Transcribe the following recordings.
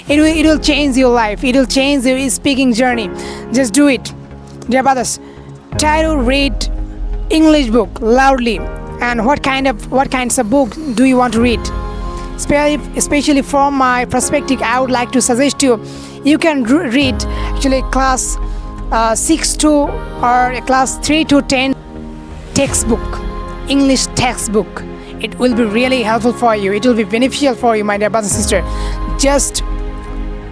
It will change your life. It will change your speaking journey. Just do it. Dear brothers, try to read English book loudly. And what kinds of book do you want to read? Especially from my perspective, I would like to suggest you can read actually class 6 to or class 3 to 10 textbook, English textbook. It will be really helpful for you. It will be beneficial for you, my dear brothers and sisters. Just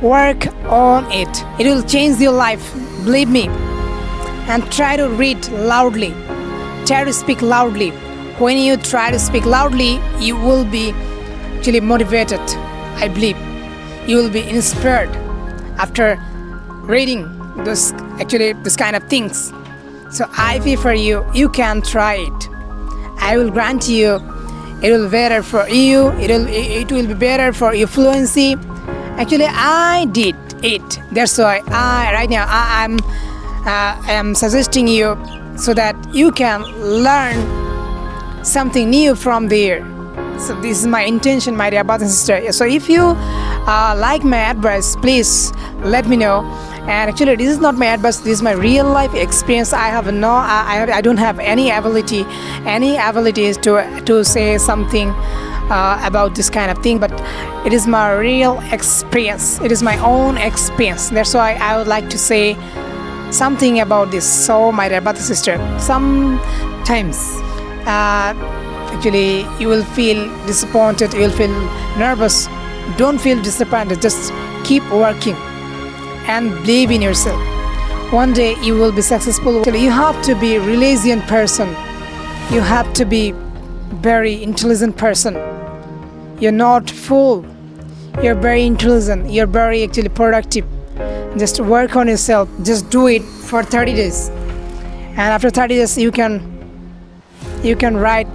work on it. It will change your life, believe me. And try to read loudly. Try to speak loudly. When you try to speak loudly, you will be actually motivated, I believe. You will be inspired after reading this kind of things. So I feel for you, you can try it. I will grant you, it will be better for you. It will be better for your fluency. Actually, I did it. That's why right now I am suggesting you so that you can learn something new from there. So this is my intention, my dear brothers and sisters. So if you like my advice, please let me know. And actually, this is not my advice. This is my real life experience. I don't have any abilities to say something about this kind of thing. But it is my real experience. It is my own experience. That's why I would like to say something about this. So, my dear brother and sister, sometimes actually you will feel disappointed, you will feel nervous. Don't feel disappointed, just keep working and believe in yourself. One day you will be successful. You have to be a resilient person. You have to be very intelligent person. You're not fool. You're very intelligent. You're very actually productive. Just work on yourself. Just do it for 30 days. And after 30 days you can write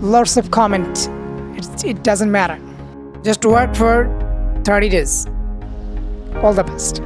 lots of comments. It doesn't matter. Just work for 30 days. All the best.